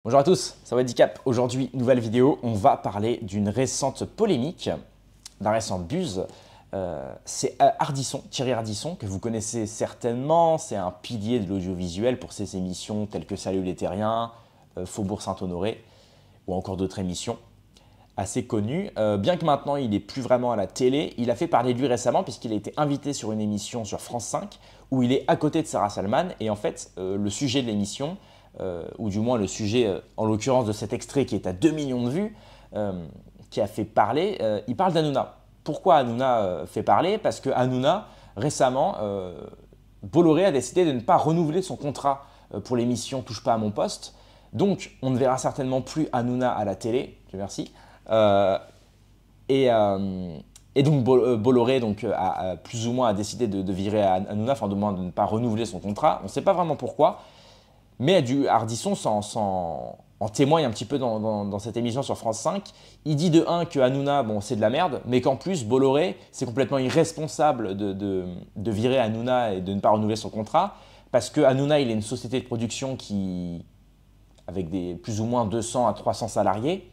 Bonjour à tous, c'est Handicap. Aujourd'hui, nouvelle vidéo, on va parler d'une récente polémique, d'un récent buzz. C'est Ardisson, Thierry Ardisson, que vous connaissez certainement. C'est un pilier de l'audiovisuel pour ses émissions telles que Salut les Terriens, Faubourg Saint-Honoré ou encore d'autres émissions assez connues. Bien que maintenant il n'est plus vraiment à la télé, il a fait parler de lui récemment puisqu'il a été invité sur une émission sur France 5 où il est à côté de Sarah Salman. Et en fait, le sujet de l'émission, ou du moins le sujet, en l'occurrence de cet extrait qui est à 2 millions de vues, qui a fait parler, il parle d'Hanouna. Pourquoi Hanouna fait parler? Parce que Hanouna, récemment, Bolloré a décidé de ne pas renouveler son contrat pour l'émission Touche pas à mon poste. Donc, on ne verra certainement plus Hanouna à la télé, Dieu merci. Et donc, Bolloré a plus ou moins décidé de virer Hanouna, enfin de moins de ne pas renouveler son contrat. On ne sait pas vraiment pourquoi. Mais Ardisson en témoigne un petit peu dans cette émission sur France 5. Il dit de 1 que Hanouna, bon, c'est de la merde, mais qu'en plus, Bolloré, c'est complètement irresponsable de virer Hanouna et de ne pas renouveler son contrat, parce que Hanouna, il est une société de production avec plus ou moins 200 à 300 salariés.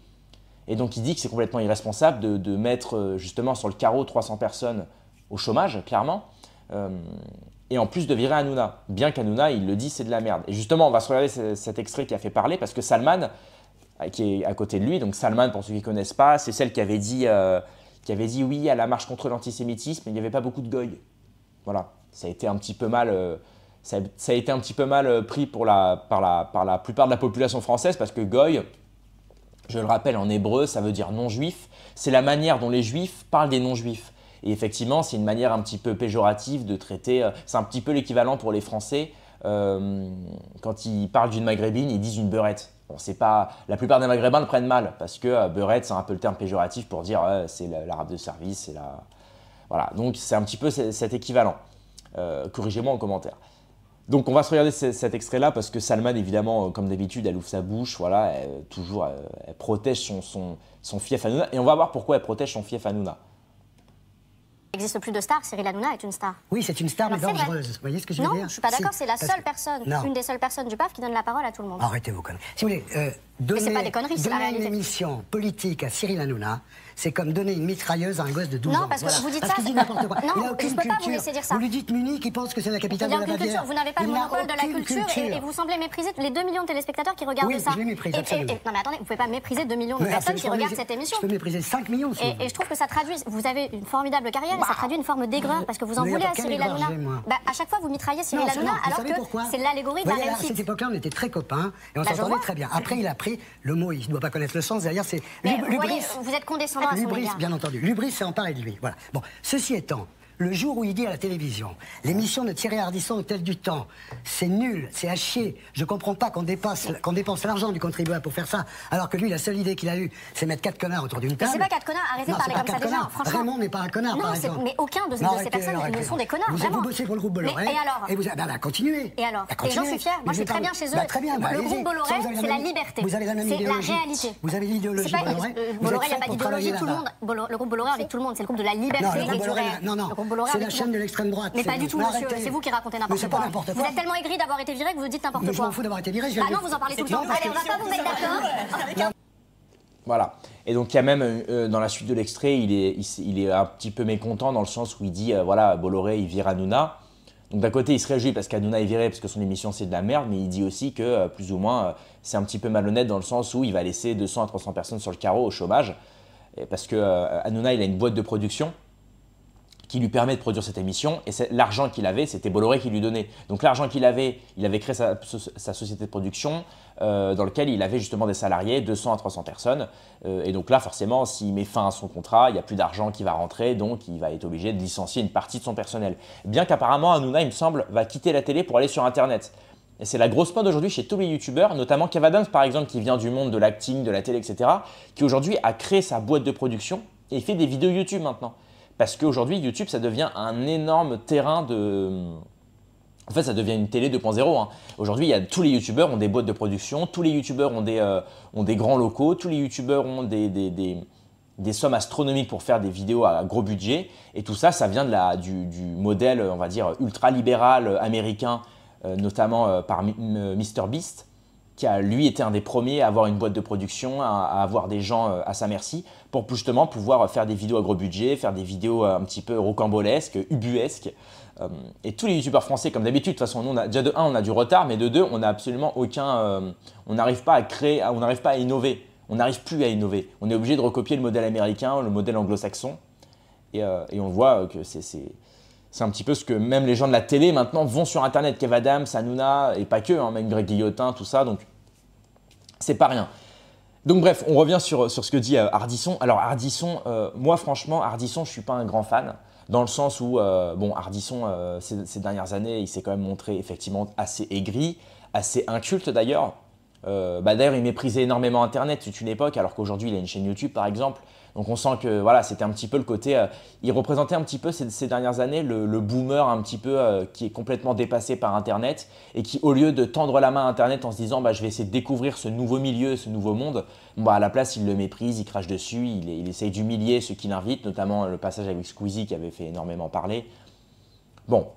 Et donc, il dit que c'est complètement irresponsable de mettre justement sur le carreau 300 personnes au chômage, clairement. Et en plus de virer Hanouna, bien qu'Hanouna, il le dit, c'est de la merde. Et justement, on va se regarder cet extrait qui a fait parler, parce que Salman, qui est à côté de lui, donc Salman, pour ceux qui ne connaissent pas, c'est celle qui avait dit oui à la marche contre l'antisémitisme, mais il n'y avait pas beaucoup de goy. Voilà, ça a été un petit peu mal, pris par la plupart de la population française, parce que goy, je le rappelle, en hébreu, ça veut dire non-juif. C'est la manière dont les juifs parlent des non-juifs. Et effectivement, c'est une manière un petit peu péjorative de traiter, c'est un petit peu l'équivalent pour les Français, quand ils parlent d'une maghrébine, ils disent une beurette. Bon, c'est pas, la plupart des maghrébins le prennent mal, parce que beurette, c'est un peu le terme péjoratif pour dire c'est l'arabe de service, c'est la... Voilà, donc c'est un petit peu cet équivalent. Corrigez-moi en commentaire. Donc on va se regarder cet extrait-là, parce que Salman, évidemment, comme d'habitude, elle ouvre sa bouche, voilà, elle protège son fief Hanouna, et on va voir pourquoi elle protège son fief Hanouna. Il n'existe plus de star, Cyril Hanouna est une star. Oui, c'est une star, mais dangereuse. Vous voyez ce que je veux dire? Non, je ne suis pas d'accord, c'est la seule personne, une des seules personnes du PAF qui donne la parole à tout le monde. Arrêtez vos conneries. Si vous voulez, mais c'est pas des conneries, c'est la réalité. Donner une émission politique à Cyril Hanouna, c'est comme donner une mitrailleuse à un gosse de 12 ans. Non, parce que vous dites ça... Parce qu'il dit n'importe quoi. Non, il a aucune je ne peux pas vous culture. laisser dire ça. Vous lui dites Munich, il pense que c'est la capitale de la Bavière. Vous n'avez pas le monopole de la culture et vous semblez mépriser les 2 millions de téléspectateurs qui regardent ça. Oui, je les méprise, absolument. Non mais attendez, vous ne pouvez pas mépriser 2 millions de personnes qui regardent cette émission. Je peux mépriser 5 millions. Et je trouve que ça traduit... Vous avez une formidable carrière et ça traduit une forme d'aigreur parce que vous en voulez à Cyril Hanouna. À chaque fois, vous mitraillez Cyril Hanouna alors que c'est l'allégorie de la réussite. À cette époque-là, on était très copains et on s'entendait très bien. Après, il a pris le mot, il ne doit pas connaître le sens, derrière, c'est l'ubris. Vous êtes condescendant à son égard. Bien entendu. L'ubris, c'est emparer de lui. Voilà. Bon, ceci étant, le jour où il dit à la télévision, l'émission de Thierry Ardisson hôtel du temps, c'est nul, c'est à chier, je comprends pas qu'on dépense l'argent du contribuable pour faire ça, alors que lui, la seule idée qu'il a eue, c'est mettre 4 connards autour d'une table. C'est pas 4 connards, arrêtez de parler comme ça déjà, franchement. Raymond n'est pas un connard, par exemple. Mais aucun de ces personnes ne sont des connards, Vous bossez pour le groupe Bolloré. Et alors? Et vous, continuez. Et alors? Et j'en suis fière, moi je suis très bien chez eux. Très bien, le groupe Bolloré, c'est la liberté. Vous avez la même idéologie. C'est la réalité. Vous avez l'idéologie Bolloré. Bolloré, il n'y a pas d'idéologie, tout le monde. Le groupe Bolloré avec tout le monde, c'est le groupe de la liberté. Non, le groupe Bolloré, c'est la chaîne de l'extrême droite. Mais pas du tout, monsieur. C'est vous qui racontez n'importe quoi. Vous êtes tellement aigri d'avoir été viré que vous dites n'importe quoi. Je m'en fous d'avoir été viré. Ah non, vous en parlez tout le temps. Allez, on va pas vous mettre d'accord. Voilà. Et donc, il y a même, dans la suite de l'extrait, il est un petit peu mécontent dans le sens où il dit, voilà, Bolloré, il vire Hanouna. Donc, d'un côté, il se réjouit parce qu'Hanouna est viré parce que son émission, c'est de la merde, mais il dit aussi que, plus ou moins, c'est un petit peu malhonnête dans le sens où il va laisser 200 à 300 personnes sur le carreau au chômage. Parce que Hanouna, il a une boîte de production qui lui permet de produire cette émission, et l'argent qu'il avait, c'était Bolloré qui lui donnait. Donc l'argent qu'il avait, il avait créé sa société de production dans lequel il avait justement des salariés, 200 à 300 personnes, et donc là forcément, s'il met fin à son contrat, il n'y a plus d'argent qui va rentrer, donc il va être obligé de licencier une partie de son personnel. Bien qu'apparemment Hanouna, il me semble, va quitter la télé pour aller sur Internet. Et c'est la grosse mode aujourd'hui chez tous les youtubeurs, notamment Kev Adams par exemple, qui vient du monde de l'acting, de la télé, etc., qui aujourd'hui a créé sa boîte de production et il fait des vidéos YouTube maintenant. Parce qu'aujourd'hui, YouTube, ça devient un énorme terrain de... En fait, ça devient une télé 2.0. Hein. Aujourd'hui, tous les youtubeurs ont des boîtes de production, tous les youtubeurs ont des grands locaux, tous les youtubeurs ont des sommes astronomiques pour faire des vidéos à gros budget. Et tout ça, ça vient du modèle, on va dire, ultra-libéral américain, notamment par MrBeast. qui a lui été un des premiers à avoir une boîte de production, à avoir des gens à sa merci pour justement pouvoir faire des vidéos à gros budget, faire des vidéos un petit peu rocambolesques, ubuesques. Et tous les youtubeurs français, comme d'habitude, de toute façon, nous, déjà de 1, on a du retard, mais de 2, on n'a absolument aucun… on n'arrive pas à créer, on n'arrive pas à innover. On n'arrive plus à innover. On est obligé de recopier le modèle américain, le modèle anglo-saxon. Et on voit que c'est un petit peu ce que même les gens de la télé maintenant vont sur Internet. Kev Adams, Hanouna, et pas que, hein, même Greg Guillotin, tout ça. Donc, c'est pas rien. Donc bref, on revient sur ce que dit Ardisson. Alors Ardisson, moi franchement, Ardisson, je ne suis pas un grand fan. Dans le sens où, bon, Ardisson, ces dernières années, il s'est quand même montré effectivement assez aigri, assez inculte d'ailleurs. D'ailleurs, il méprisait énormément Internet toute une époque, alors qu'aujourd'hui, il a une chaîne YouTube par exemple. Donc on sent que voilà, c'était un petit peu le côté… il représentait un petit peu ces dernières années le boomer un petit peu qui est complètement dépassé par Internet et qui, au lieu de tendre la main à Internet en se disant je vais essayer de découvrir ce nouveau milieu, ce nouveau monde, à la place, il le méprise, il crache dessus, il essaye d'humilier ceux qui l'invitent, notamment le passage avec Squeezie qui avait fait énormément parler. Bon,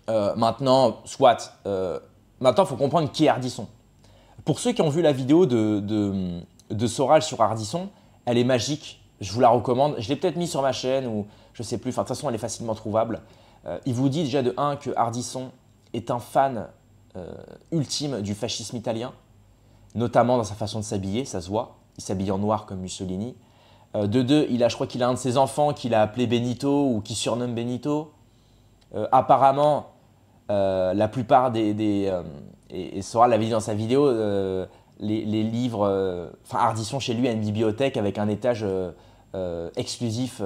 maintenant, soit… maintenant, il faut comprendre qui est Ardisson. Pour ceux qui ont vu la vidéo de Soral sur Ardisson, elle est magique, je vous la recommande. Je l'ai peut-être mis sur ma chaîne ou je ne sais plus, enfin, de toute façon, elle est facilement trouvable. Il vous dit déjà de 1 que Ardisson est un fan ultime du fascisme italien, notamment dans sa façon de s'habiller, ça se voit. Il s'habille en noir comme Mussolini. De 2, je crois qu'il a un de ses enfants qu'il a appelé Benito ou qui surnomme Benito. Apparemment, la plupart et Soral l'avait dit dans sa vidéo, les livres, Ardisson chez lui a une bibliothèque avec un étage exclusif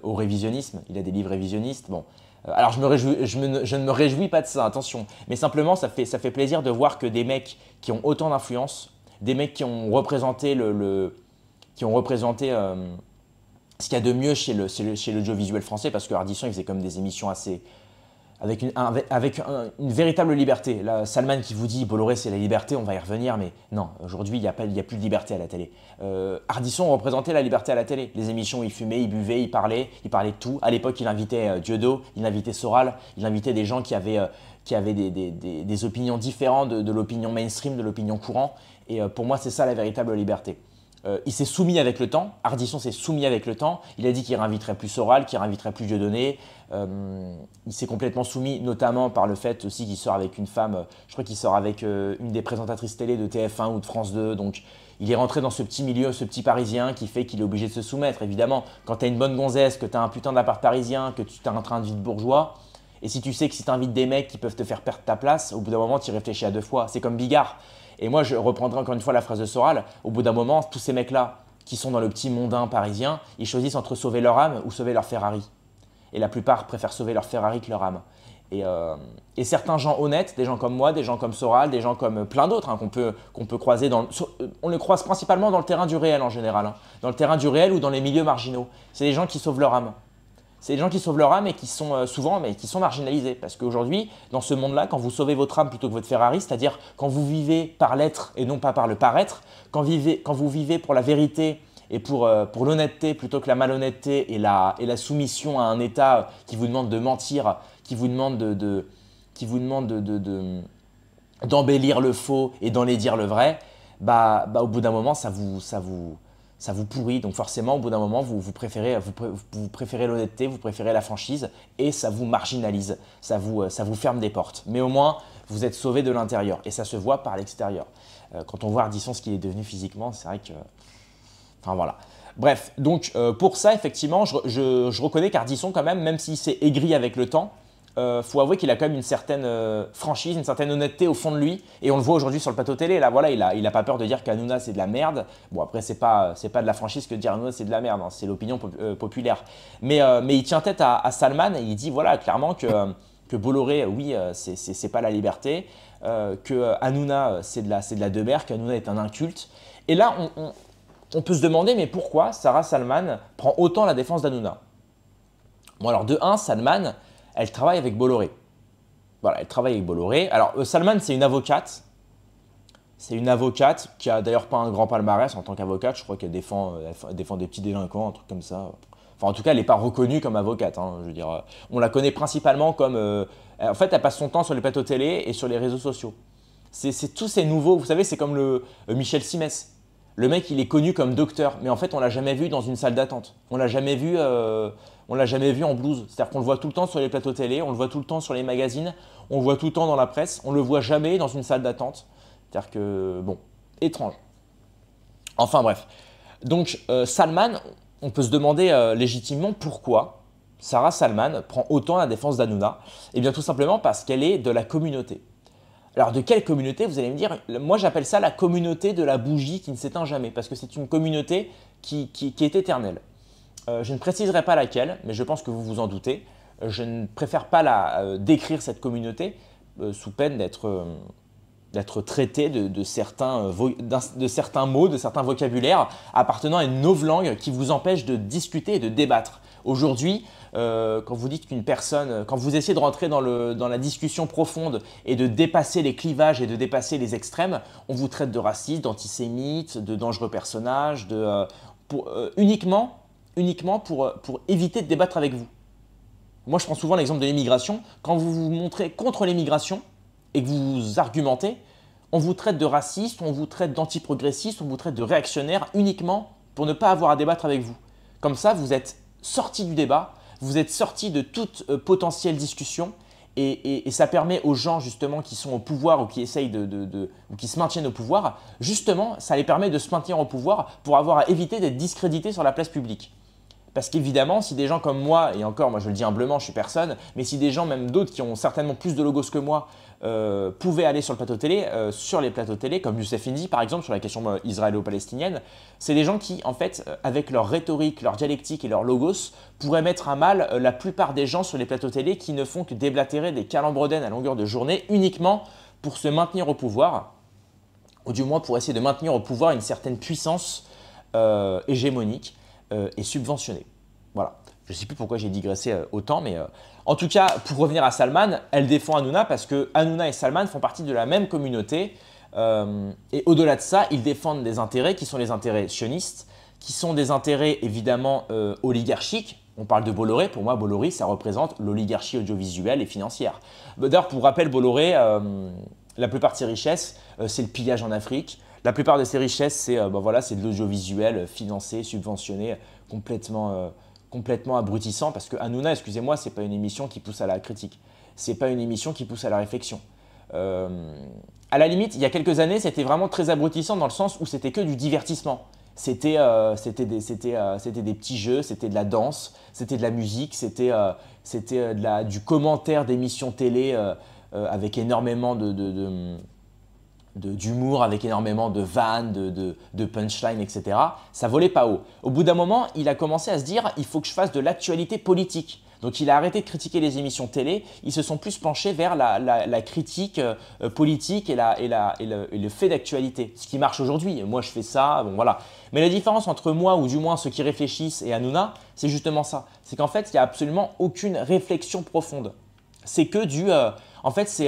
au révisionnisme. Il a des livres révisionnistes. Bon, alors je ne me réjouis pas de ça, attention. Mais simplement, ça fait plaisir de voir que des mecs qui ont autant d'influence, des mecs qui ont représenté ce qu'il y a de mieux chez l'audiovisuel français, parce que Ardisson, il faisait comme des émissions assez… avec une véritable liberté. Là, Salman qui vous dit Bolloré c'est la liberté, on va y revenir, mais non, aujourd'hui il n'y a plus de liberté à la télé. Ardisson représentait la liberté à la télé. Les émissions où il fumait, il buvait, il parlait de tout. À l'époque il invitait Dieudo, il invitait Soral, il invitait des gens qui avaient des opinions différentes de l'opinion mainstream, de l'opinion courant. Et pour moi c'est ça la véritable liberté. Il s'est soumis avec le temps, Ardisson s'est soumis avec le temps, il a dit qu'il ne réinviterait plus Soral, qu'il ne réinviterait plus Dieudonné. Il s'est complètement soumis, notamment par le fait aussi qu'il sort avec une femme, je crois qu'il sort avec une des présentatrices télé de TF1 ou de France 2, donc il est rentré dans ce petit milieu, ce petit parisien qui fait qu'il est obligé de se soumettre. Évidemment, quand tu as une bonne gonzesse, que tu as un putain d'appart parisien, que tu as un train de vie de bourgeois, et si tu sais que si tu invites des mecs qui peuvent te faire perdre ta place, au bout d'un moment tu y réfléchis à 2 fois, c'est comme Bigard. Et moi, je reprendrai encore une fois la phrase de Soral. Au bout d'un moment, tous ces mecs-là qui sont dans le petit mondain parisien, ils choisissent entre sauver leur âme ou sauver leur Ferrari. Et la plupart préfèrent sauver leur Ferrari que leur âme. Et certains gens honnêtes, des gens comme moi, des gens comme Soral, des gens comme plein d'autres qu'on peut croiser, on les croise principalement dans le terrain du réel en général. Hein. Dans le terrain du réel ou dans les milieux marginaux. C'est des gens qui sauvent leur âme. C'est des gens qui sauvent leur âme et qui sont souvent qui sont marginalisés. Parce qu'aujourd'hui, dans ce monde-là, quand vous sauvez votre âme plutôt que votre Ferrari, c'est-à-dire quand vous vivez par l'être et non pas par le paraître, quand vous vivez pour la vérité et pour l'honnêteté plutôt que la malhonnêteté et la soumission à un État qui vous demande de mentir, qui vous demande d'embellir le faux et d'enlaidir le vrai, au bout d'un moment, ça vous pourrit. Donc forcément, au bout d'un moment, vous préférez l'honnêteté, vous préférez la franchise et ça vous marginalise, ça vous ferme des portes. Mais au moins, vous êtes sauvé de l'intérieur et ça se voit par l'extérieur. Quand on voit Ardisson, ce qu'il est devenu physiquement, c'est vrai que… Enfin voilà. Bref, donc pour ça, effectivement, je reconnais qu'Ardisson, quand même s'il s'est aigri avec le temps, faut avouer qu'il a quand même une certaine franchise, une certaine honnêteté au fond de lui. Et on le voit aujourd'hui sur le plateau télé. Là, voilà, il a pas peur de dire qu'Hanouna c'est de la merde. Bon, après c'est pas de la franchise que de dire Hanouna c'est de la merde. Hein, c'est l'opinion populaire. Mais il tient tête à Salman et il dit voilà clairement que Bolloré, oui, c'est pas la liberté, que Hanouna c'est de la demeure, qu'Hanouna est un inculte. Et là, on peut se demander mais pourquoi Sarah Salman prend autant la défense d'Hanouna. Bon alors de 1, Salman, elle travaille avec Bolloré. Voilà, elle travaille avec Bolloré. Alors, Salman, c'est une avocate. C'est une avocate qui a d'ailleurs pas un grand palmarès en tant qu'avocate. Je crois qu'elle défend des petits délinquants, un truc comme ça. Enfin, en tout cas, elle n'est pas reconnue comme avocate. Hein, je veux dire, on la connaît principalement comme… en fait, elle passe son temps sur les plateaux télé et sur les réseaux sociaux. C'est tous ces nouveaux, vous savez, c'est comme le Michel Simès. Le mec, il est connu comme docteur, mais en fait, on l'a jamais vu dans une salle d'attente. On l'a jamais vu en blouse. C'est-à-dire qu'on le voit tout le temps sur les plateaux télé, on le voit tout le temps sur les magazines, on le voit tout le temps dans la presse, on le voit jamais dans une salle d'attente. C'est-à-dire que, bon, étrange. Enfin bref. Donc, Salman, on peut se demander légitimement pourquoi Sarah Salman prend autant la défense d'Hanouna. Eh bien, tout simplement parce qu'elle est de la communauté. Alors, de quelle communauté? Vous allez me dire, moi j'appelle ça la communauté de la bougie qui ne s'éteint jamais, parce que c'est une communauté qui est éternelle. Je ne préciserai pas laquelle, mais je pense que vous vous en doutez. Je ne préfère pas décrire cette communauté sous peine d'être traité de certains mots, de certains vocabulaires appartenant à une novlangue qui vous empêche de discuter et de débattre. Aujourd'hui, quand vous dites qu'une personne, quand vous essayez de rentrer dans la discussion profonde et de dépasser les clivages et de dépasser les extrêmes, on vous traite de raciste, d'antisémite, de dangereux personnage, uniquement pour éviter de débattre avec vous. Moi, je prends souvent l'exemple de l'immigration. Quand vous vous montrez contre l'immigration et que vous argumentez, on vous traite de raciste, on vous traite d'antiprogressiste, on vous traite de réactionnaire uniquement pour ne pas avoir à débattre avec vous. Comme ça, vous êtes sorti du débat, vous êtes sorti de toute potentielle discussion et ça permet aux gens justement qui sont au pouvoir ou qui essayent ou qui se maintiennent au pouvoir, justement, ça les permet de se maintenir au pouvoir pour avoir à éviter d'être discrédités sur la place publique. Parce qu'évidemment, si des gens comme moi, et encore, moi je le dis humblement, je suis personne, mais si des gens, même d'autres qui ont certainement plus de logos que moi, pouvaient aller sur les plateaux télé, comme Youssef Indy par exemple, sur la question israélo-palestinienne, c'est des gens qui, en fait, avec leur rhétorique, leur dialectique et leur logos, pourraient mettre à mal la plupart des gens sur les plateaux télé qui ne font que déblatérer des calembredaines à longueur de journée uniquement pour se maintenir au pouvoir, ou du moins pour essayer de maintenir au pouvoir une certaine puissance hégémonique et subventionnée. Voilà. Je ne sais plus pourquoi j'ai digressé autant, mais en tout cas, pour revenir à Salman, elle défend Hanouna parce que Hanouna et Salman font partie de la même communauté. Et au-delà de ça, ils défendent des intérêts qui sont les intérêts sionistes, qui sont des intérêts évidemment oligarchiques. On parle de Bolloré. Pour moi, Bolloré, ça représente l'oligarchie audiovisuelle et financière. D'ailleurs, pour rappel, Bolloré, la plupart de ses richesses, c'est le pillage en Afrique. La plupart de ses richesses, c'est de l'audiovisuel financé, subventionné, complètement abrutissant parce que Hanouna, excusez-moi, ce n'est pas une émission qui pousse à la critique. Ce n'est pas une émission qui pousse à la réflexion. À la limite, il y a quelques années, c'était vraiment très abrutissant dans le sens où c'était que du divertissement. C'était des petits jeux, c'était de la danse, c'était de la musique, c'était du commentaire d'émissions télé avec énormément d'humour, avec énormément de vannes, de punchlines, etc. Ça volait pas haut. Au bout d'un moment, il a commencé à se dire « il faut que je fasse de l'actualité politique ». Donc il a arrêté de critiquer les émissions télé, ils se sont plus penchés vers la critique politique et le fait d'actualité. Ce qui marche aujourd'hui, moi je fais ça, bon voilà. Mais la différence entre moi ou du moins ceux qui réfléchissent et Hanouna, c'est justement ça. C'est qu'en fait, il n'y a absolument aucune réflexion profonde. C'est que en fait,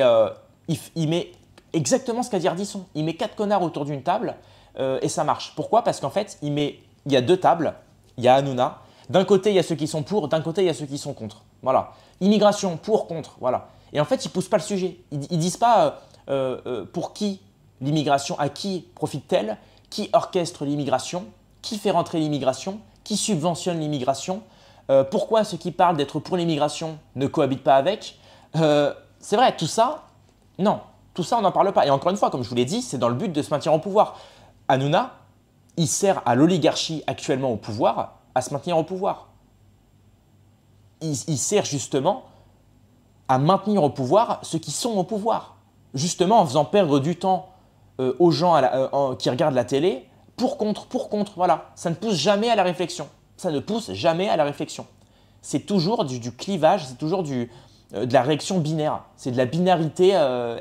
il met exactement ce qu'a dit Ardisson. Il met 4 connards autour d'une table et ça marche. Pourquoi? Parce qu'en fait, il y a 2 tables, il y a Hanouna. D'un côté, il y a ceux qui sont pour, d'un côté, il y a ceux qui sont contre. Voilà. Immigration, pour, contre, voilà. Et en fait, ils ne poussent pas le sujet. Ils ne disent pas pour qui l'immigration, à qui profite-t-elle, qui orchestre l'immigration, qui fait rentrer l'immigration, qui subventionne l'immigration, pourquoi ceux qui parlent d'être pour l'immigration ne cohabitent pas avec. C'est vrai, tout ça, non. Tout ça, on n'en parle pas. Et encore une fois, comme je vous l'ai dit, c'est dans le but de se maintenir au pouvoir. Hanouna, il sert à l'oligarchie actuellement au pouvoir à se maintenir au pouvoir. Il sert justement à maintenir au pouvoir ceux qui sont au pouvoir. Justement en faisant perdre du temps aux gens qui regardent la télé pour contre, voilà. Ça ne pousse jamais à la réflexion. Ça ne pousse jamais à la réflexion. C'est toujours du clivage, c'est toujours de la réaction binaire. C'est de la binarité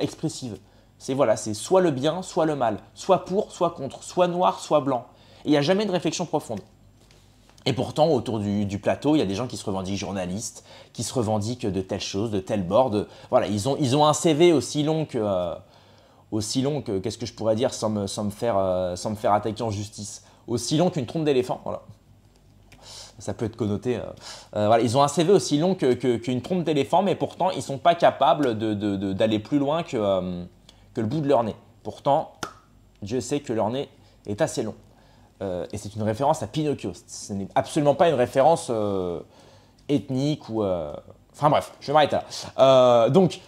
expressive. C'est soit le bien, soit le mal. Soit pour, soit contre. Soit noir, soit blanc. Il n'y a jamais de réflexion profonde. Et pourtant, autour du plateau, il y a des gens qui se revendiquent journalistes, qui se revendiquent de telle chose, de tel bord. Voilà, ils ont un CV aussi long que qu'est-ce que je pourrais dire sans me faire attaquer en justice, aussi long qu'une trompe d'éléphant. Voilà. Ça peut être connoté. Voilà, ils ont un CV aussi long qu'une trompe d'éléphant, mais pourtant, ils ne sont pas capables d'aller plus loin que que le bout de leur nez. Pourtant, Dieu sait que leur nez est assez long. Et c'est une référence à Pinocchio. Ce n'est absolument pas une référence ethnique ou… Enfin bref, je vais m'arrêter là. Donc,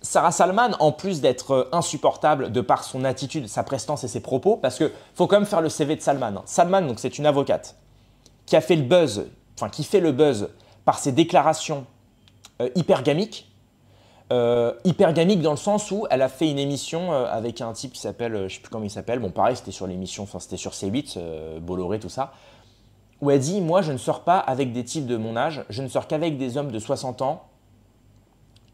Sarah Salman, en plus d'être insupportable de par son attitude, sa prestance et ses propos, parce qu'il faut quand même faire le CV de Salman. Salman, donc c'est une avocate qui a fait le buzz, enfin qui fait le buzz par ses déclarations hypergamiques. Hypergamique dans le sens où elle a fait une émission avec un type qui s'appelle, je ne sais plus comment il s'appelle, bon pareil c'était sur l'émission, enfin c'était sur C8, Bolloré, tout ça, où elle dit « Moi je ne sors pas avec des types de mon âge, je ne sors qu'avec des hommes de 60 ans ».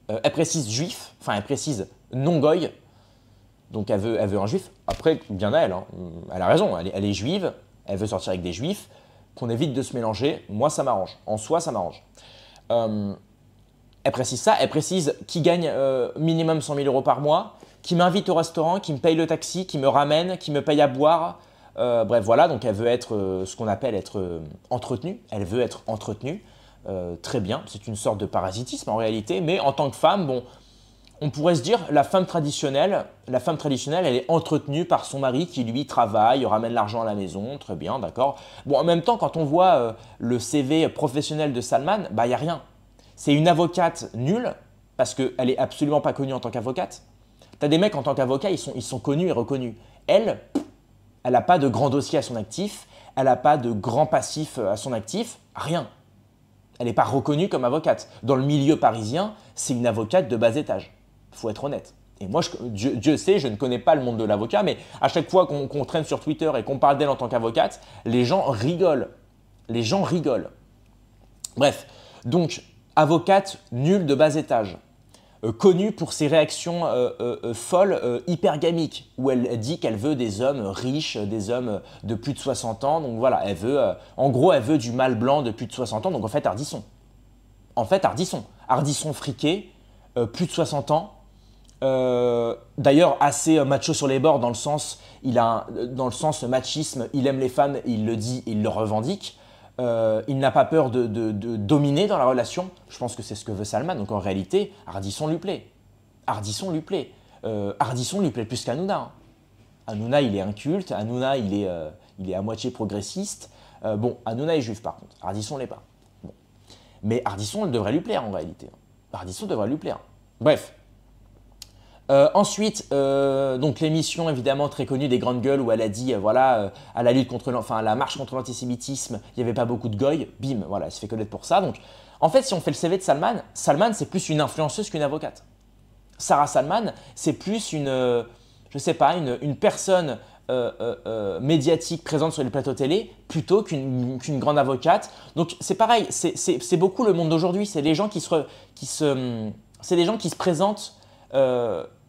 Elle précise juif, enfin elle précise non-goy, donc elle veut un juif. Après, bien à elle, hein. Elle a raison, elle est juive, elle veut sortir avec des juifs, qu'on évite de se mélanger, moi ça m'arrange, en soi ça m'arrange. Elle précise ça, elle précise qui gagne minimum 100 000 € par mois, qui m'invite au restaurant, qui me paye le taxi, qui me ramène, qui me paye à boire. Bref, voilà, donc elle veut être ce qu'on appelle être entretenue. Elle veut être entretenue. Très bien, c'est une sorte de parasitisme en réalité, mais en tant que femme, bon, on pourrait se dire la femme traditionnelle, elle est entretenue par son mari qui lui travaille, ramène l'argent à la maison, très bien, d'accord. Bon, en même temps, quand on voit le CV professionnel de Salman, bah il n'y a rien. C'est une avocate nulle, parce qu'elle n'est absolument pas connue en tant qu'avocate. Tu as des mecs en tant qu'avocat, ils sont connus et reconnus. Elle n'a pas de grand dossier à son actif, elle n'a pas de grand passif à son actif, rien. Elle n'est pas reconnue comme avocate. Dans le milieu parisien, c'est une avocate de bas étage. Il faut être honnête. Et moi, Dieu sait, je ne connais pas le monde de l'avocat, mais à chaque fois qu'on traîne sur Twitter et qu'on parle d'elle en tant qu'avocate, les gens rigolent. Les gens rigolent. Bref, donc, avocate nulle de bas étage, connue pour ses réactions folles, hypergamiques, où elle dit qu'elle veut des hommes riches, des hommes de plus de 60 ans. Donc voilà, elle veut, en gros, elle veut du mâle blanc de plus de 60 ans. Donc en fait, Ardisson. Ardisson friqué, plus de 60 ans. D'ailleurs, assez macho sur les bords dans le sens, dans le sens machisme, il aime les femmes, il le dit, il le revendique. Il n'a pas peur de dominer dans la relation. Je pense que c'est ce que veut Salman. Donc en réalité, Ardisson lui plaît. Ardisson lui plaît. Ardisson lui plaît plus qu'Hanouna. Hein. Hanouna, il est inculte. Hanouna, il est à moitié progressiste. Bon, Hanouna est juif par contre. Ardisson ne l'est pas. Bon. Mais Ardisson, elle devrait lui plaire en réalité. Ardisson devrait lui plaire. Bref. Ensuite, donc l'émission évidemment très connue des grandes gueules où elle a dit voilà à la lutte contre à la marche contre l'antisémitisme, il n'y avait pas beaucoup de goy, bim, voilà, elle se fait connaître pour ça. Donc en fait, si on fait le CV de Salman, c'est plus une influenceuse qu'une avocate. Sarah Salman, c'est plus je sais pas, une personne médiatique présente sur les plateaux télé plutôt qu'une grande avocate. Donc c'est pareil, c'est beaucoup le monde d'aujourd'hui, c'est les gens c'est des gens qui se présentent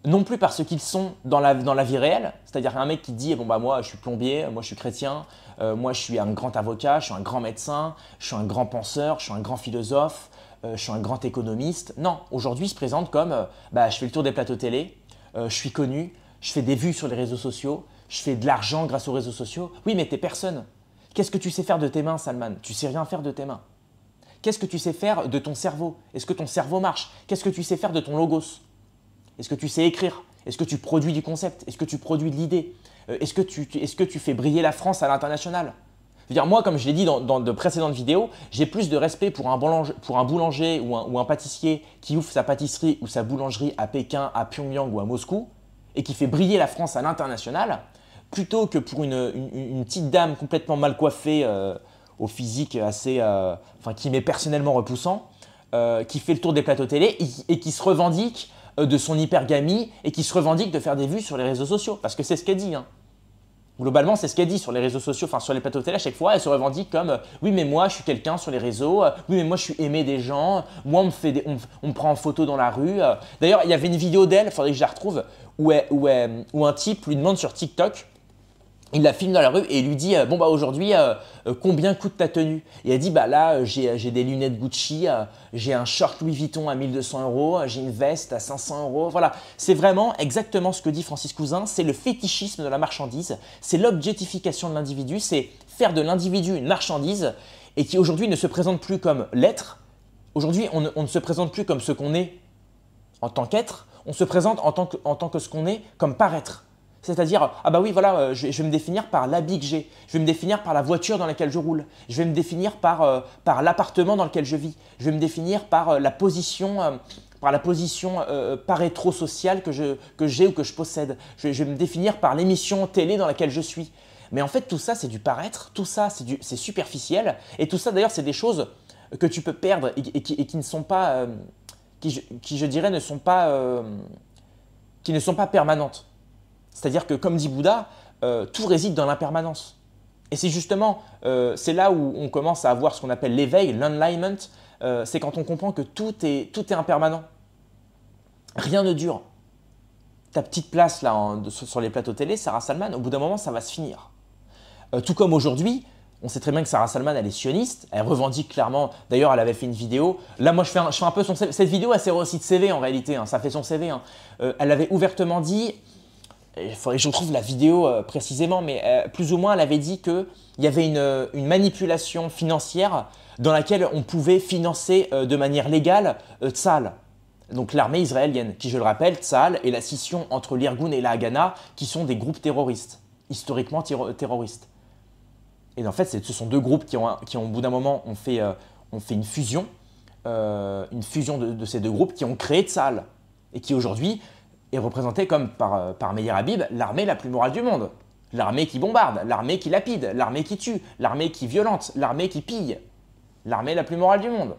non plus par ce qu'ils sont dans la vie réelle, c'est-à-dire un mec qui dit bon bah moi je suis plombier, moi je suis chrétien, moi je suis un grand avocat, je suis un grand médecin, je suis un grand penseur, je suis un grand philosophe, je suis un grand économiste. Non, aujourd'hui il se présente comme bah, je fais le tour des plateaux télé, je suis connu, je fais des vues sur les réseaux sociaux, je fais de l'argent grâce aux réseaux sociaux. Oui mais t'es personne. Qu'est-ce que tu sais faire de tes mains, Salman? Tu sais rien faire de tes mains. Qu'est-ce que tu sais faire de ton cerveau? Est-ce que ton cerveau marche? Qu'est-ce que tu sais faire de ton logos? Est-ce que tu sais écrire? Est-ce que tu produis du concept? Est-ce que tu produis de l'idée? Est-ce que tu fais briller la France à l'international? Je veux dire, moi, comme je l'ai dit dans de précédentes vidéos, j'ai plus de respect pour un boulanger ou un pâtissier qui ouvre sa pâtisserie ou sa boulangerie à Pékin, à Pyongyang ou à Moscou et qui fait briller la France à l'international plutôt que pour une petite dame complètement mal coiffée au physique assez, qui m'est personnellement repoussant, qui fait le tour des plateaux télé et qui se revendique de son hypergamie et qui se revendique de faire des vues sur les réseaux sociaux. Parce que c'est ce qu'elle dit. Hein. Globalement, c'est ce qu'elle dit sur les réseaux sociaux, enfin sur les plateaux télé. À chaque fois, elle se revendique comme oui, mais moi, je suis quelqu'un sur les réseaux. Oui, mais moi, je suis aimé des gens. Moi, on me prend en photo dans la rue. D'ailleurs, il y avait une vidéo d'elle, il faudrait que je la retrouve, où un type lui demande sur TikTok. Il la filme dans la rue et il lui dit bon bah aujourd'hui combien coûte ta tenue? Et elle dit bah là j'ai des lunettes Gucci, j'ai un short Louis Vuitton à 1200 €, j'ai une veste à 500 €. Voilà, c'est vraiment exactement ce que dit Francis Cousin, c'est le fétichisme de la marchandise, c'est l'objectification de l'individu, c'est faire de l'individu une marchandise et qui aujourd'hui ne se présente plus comme l'être. Aujourd'hui on ne se présente plus comme ce qu'on est en tant qu'être, on se présente en tant que ce qu'on est, comme paraître. C'est-à-dire, ah bah oui, voilà, je vais me définir par l'habit que j'ai, je vais me définir par la voiture dans laquelle je roule, je vais me définir par l'appartement dans lequel je vis, je vais me définir par la position parétro-sociale que j'ai ou que je possède, je vais me définir par l'émission télé dans laquelle je suis. Mais en fait, tout ça, c'est du paraître, tout ça, c'est superficiel, et tout ça, d'ailleurs, c'est des choses que tu peux perdre et qui ne sont pas, qui je dirais, qui ne sont pas permanentes. C'est-à-dire que, comme dit Bouddha, tout réside dans l'impermanence. Et c'est justement, c'est là où on commence à avoir ce qu'on appelle l'éveil, l'enlightenment, c'est quand on comprend que tout est impermanent. Rien ne dure. Ta petite place là, sur les plateaux télé, Sarah Salman, au bout d'un moment, ça va se finir. Tout comme aujourd'hui, on sait très bien que Sarah Salman, elle est sioniste, elle revendique clairement, d'ailleurs elle avait fait une vidéo, là moi je fais un peu son CV, cette vidéo elle sert aussi de CV en réalité, hein, ça fait son CV. Hein. Elle avait ouvertement dit, il faudrait que je retrouve la vidéo précisément, mais plus ou moins elle avait dit qu'il y avait une manipulation financière dans laquelle on pouvait financer de manière légale Tsahal, donc l'armée israélienne, qui je le rappelle, Tsahal est la scission entre l'Irgun et la Haganah, qui sont des groupes terroristes, historiquement terroristes. Et en fait, ce sont deux groupes qui au bout d'un moment, ont fait une fusion de ces deux groupes qui ont créé Tsahal et qui aujourd'hui est représentée comme par Meir Habib, l'armée la plus morale du monde. L'armée qui bombarde, l'armée qui lapide, l'armée qui tue, l'armée qui violente, l'armée qui pille. L'armée la plus morale du monde.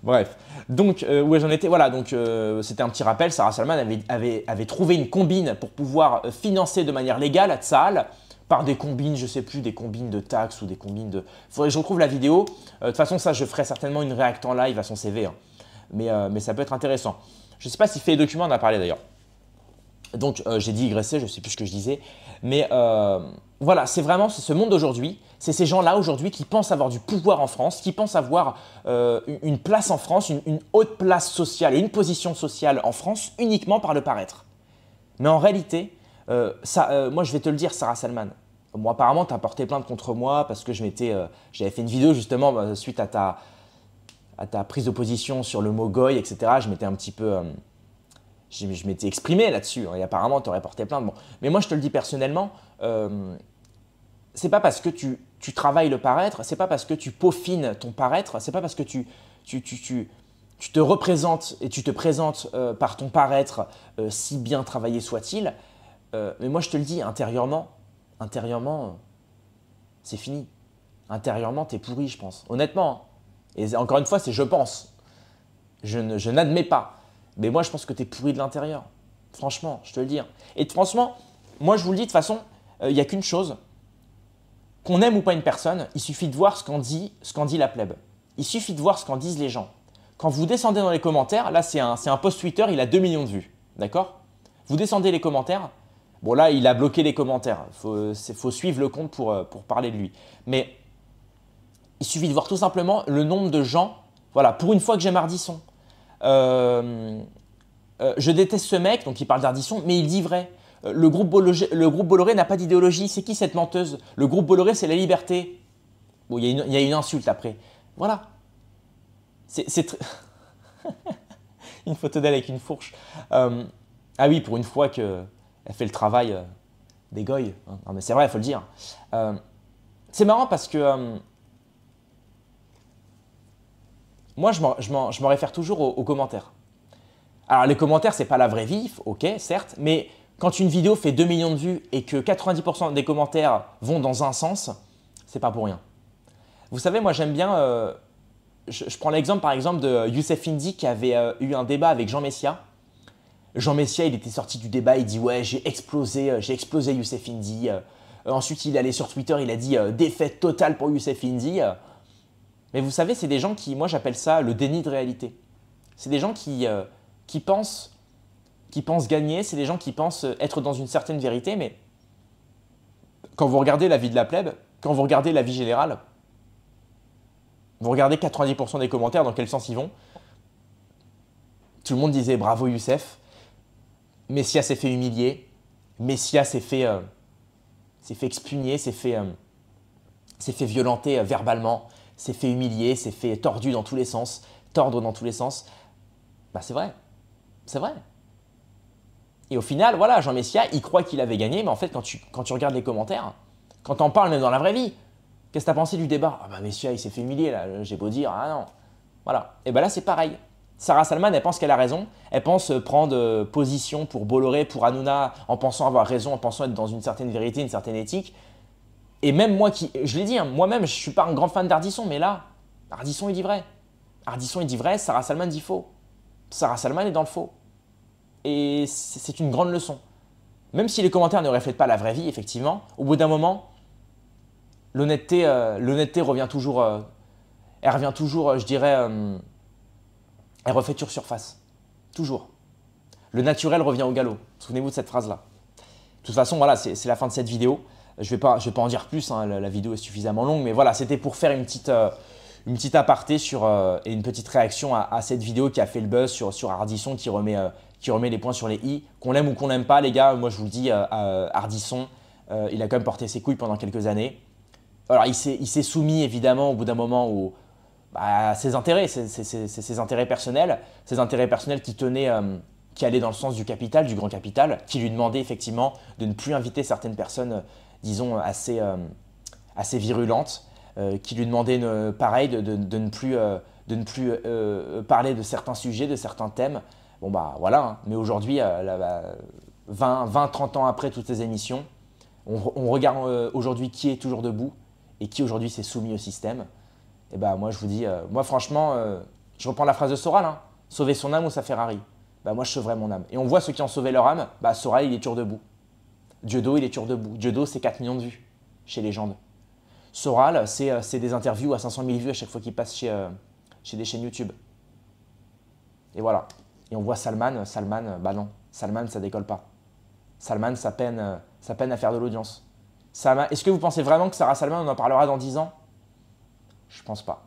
Bref, donc où j'en étais, voilà, donc c'était un petit rappel, Sarah Salman avait trouvé une combine pour pouvoir financer de manière légale à Tsahal, par des combines, je ne sais plus, des combines de taxes ou des combines de… Il faudrait que je retrouve la vidéo. De toute façon, ça, je ferai certainement une react en live à son CV. Hein. Mais ça peut être intéressant. Je ne sais pas si Fait Document en a parlé d'ailleurs. Donc, j'ai digressé, je ne sais plus ce que je disais. Mais voilà, c'est vraiment ce monde d'aujourd'hui. C'est ces gens-là aujourd'hui qui pensent avoir du pouvoir en France, qui pensent avoir une place en France, une haute place sociale et une position sociale en France uniquement par le paraître. Mais en réalité… moi, je vais te le dire, Sarah Salman. Moi, apparemment, tu as porté plainte contre moi parce que j'avais fait une vidéo justement suite à ta prise de position sur le mot goy, etc. Je m'étais un petit peu… je m'étais exprimé là-dessus. Hein, et apparemment, tu aurais porté plainte. Bon. Mais moi, je te le dis personnellement, c'est pas parce que tu travailles le paraître, c'est pas parce que tu peaufines ton paraître, c'est pas parce que tu te représentes et tu te présentes par ton paraître, si bien travaillé soit-il. Mais moi, je te le dis, intérieurement, c'est fini. Intérieurement, t'es pourri, je pense. Honnêtement. Et encore une fois, c'est je pense. Je n'admets pas. Mais moi, je pense que t'es pourri de l'intérieur. Franchement, je te le dis. Et franchement, moi, je vous le dis, de toute façon, il n'y a qu'une chose. Qu'on aime ou pas une personne, il suffit de voir ce qu'en dit la plèbe. Il suffit de voir ce qu'en disent les gens. Quand vous descendez dans les commentaires, là, c'est un post Twitter, il a 2 millions de vues. D'accord? Vous descendez les commentaires. Bon là, il a bloqué les commentaires. Il faut suivre le compte pour parler de lui. Mais il suffit de voir tout simplement le nombre de gens. Voilà, pour une fois que j'aime Ardisson. Je déteste ce mec, donc il parle d'Ardisson, mais il dit vrai. Le groupe Bolloré n'a pas d'idéologie. C'est qui cette menteuse? Le groupe Bolloré, c'est la liberté. Bon, il y a une insulte après. Voilà. C'est une photo d'elle avec une fourche. Ah oui, pour une fois que… Elle fait le travail des goys. Non, mais c'est vrai, il faut le dire. C'est marrant parce que moi, je me réfère toujours aux commentaires. Alors, les commentaires, ce n'est pas la vraie vie, ok, certes, mais quand une vidéo fait 2 millions de vues et que 90% des commentaires vont dans un sens, c'est pas pour rien. Vous savez, moi, j'aime bien… je prends l'exemple, par exemple, de Youssef Indy qui avait eu un débat avec Jean Messia. Jean Messia, il était sorti du débat, il dit « Ouais, j'ai explosé Youssef Indy. » Ensuite, il est allé sur Twitter, il a dit « Défaite totale pour Youssef Indy. » Mais vous savez, c'est des gens qui, moi j'appelle ça le déni de réalité. C'est des gens qui pensent gagner, c'est des gens qui pensent être dans une certaine vérité, mais quand vous regardez la vie de la plèbe, quand vous regardez la vie générale, vous regardez 90% des commentaires, dans quel sens ils vont. Tout le monde disait « Bravo Youssef ». Messia s'est fait humilier, Messia s'est fait expugner, s'est fait violenter verbalement, s'est fait humilier, s'est fait tordre dans tous les sens. Bah c'est vrai, c'est vrai. Et au final, voilà, Jean Messia, il croit qu'il avait gagné, mais en fait, quand tu regardes les commentaires, quand t'en parles même dans la vraie vie, qu'est-ce que t'as pensé du débat? Ah bah Messia, il s'est fait humilier là, j'ai beau dire, ah non. Voilà. Et ben là, c'est pareil. Sarah Salman, elle pense qu'elle a raison. Elle pense prendre position pour Bolloré, pour Hanouna, en pensant avoir raison, en pensant être dans une certaine vérité, une certaine éthique. Et même moi je l'ai dit, hein, moi-même, je ne suis pas un grand fan d'Ardisson, mais là, Ardisson, il dit vrai. Ardisson, il dit vrai, Sarah Salman dit faux. Sarah Salman est dans le faux. Et c'est une grande leçon. Même si les commentaires ne reflètent pas la vraie vie, effectivement, au bout d'un moment, l'honnêteté revient toujours, elle revient toujours, je dirais, elle refait toujours surface. Toujours. Le naturel revient au galop. Souvenez-vous de cette phrase-là. De toute façon, voilà, c'est la fin de cette vidéo. Je vais pas en dire plus, hein, la vidéo est suffisamment longue, mais voilà, c'était pour faire une petite aparté et une petite réaction à cette vidéo qui a fait le buzz sur Ardisson qui remet les points sur les i. Qu'on l'aime ou qu'on l'aime pas, les gars, moi je vous le dis, Ardisson, il a quand même porté ses couilles pendant quelques années. Alors il s'est soumis évidemment au bout d'un moment à ses intérêts, ses intérêts personnels qui allaient dans le sens du capital, du grand capital, qui lui demandaient effectivement de ne plus inviter certaines personnes, disons, assez virulentes, qui lui demandaient pareil de ne plus parler de certains sujets, de certains thèmes. Bon bah voilà, hein. Mais aujourd'hui, 20-30 ans après toutes ces émissions, on regarde aujourd'hui qui est toujours debout et qui aujourd'hui s'est soumis au système. Et bah moi je vous dis, moi franchement, je reprends la phrase de Soral, hein, sauver son âme ou sa Ferrari. Bah moi je sauverai mon âme. Et on voit ceux qui ont sauvé leur âme, bah Soral il est toujours debout. Dieudo il est toujours debout. Dieudo c'est 4 millions de vues chez Légende. Soral c'est des interviews à 500 000 vues à chaque fois qu'il passe chez des chaînes YouTube. Et voilà. Et on voit Salman, bah non, Salman ça décolle pas. Salman ça peine à faire de l'audience. Est-ce que vous pensez vraiment que Sarah Salman on en parlera dans 10 ans? Je pense pas.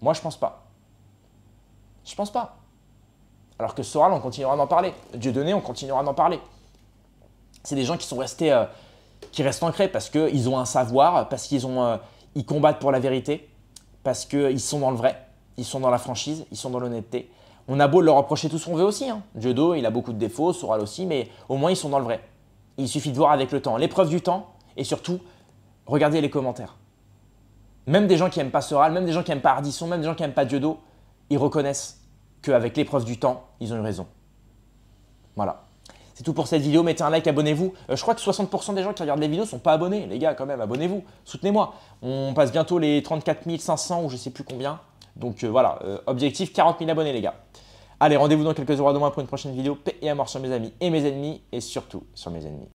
Moi, je pense pas. Je pense pas. Alors que Soral, on continuera d'en parler. Dieudonné, on continuera d'en parler. C'est des gens qui sont restés, qui restent ancrés parce qu'ils ont un savoir, parce ils combattent pour la vérité, parce qu'ils sont dans le vrai, ils sont dans la franchise, ils sont dans l'honnêteté. On a beau leur reprocher tout ce qu'on veut aussi. Hein. Dieudo, il a beaucoup de défauts, Soral aussi, mais au moins ils sont dans le vrai. Il suffit de voir avec le temps, l'épreuve du temps, et surtout, regardez les commentaires. Même des gens qui n'aiment pas Soral, même des gens qui n'aiment pas Ardisson, même des gens qui n'aiment pas Dieudo, ils reconnaissent qu'avec l'épreuve du temps, ils ont eu raison. Voilà. C'est tout pour cette vidéo. Mettez un like, abonnez-vous. Je crois que 60% des gens qui regardent les vidéos ne sont pas abonnés. Les gars, quand même, abonnez-vous. Soutenez-moi. On passe bientôt les 34 500 ou je ne sais plus combien. Donc voilà, objectif 40 000 abonnés, les gars. Allez, rendez-vous dans quelques heures de moins pour une prochaine vidéo. Paix et à mort sur mes amis et mes ennemis. Et surtout sur mes ennemis.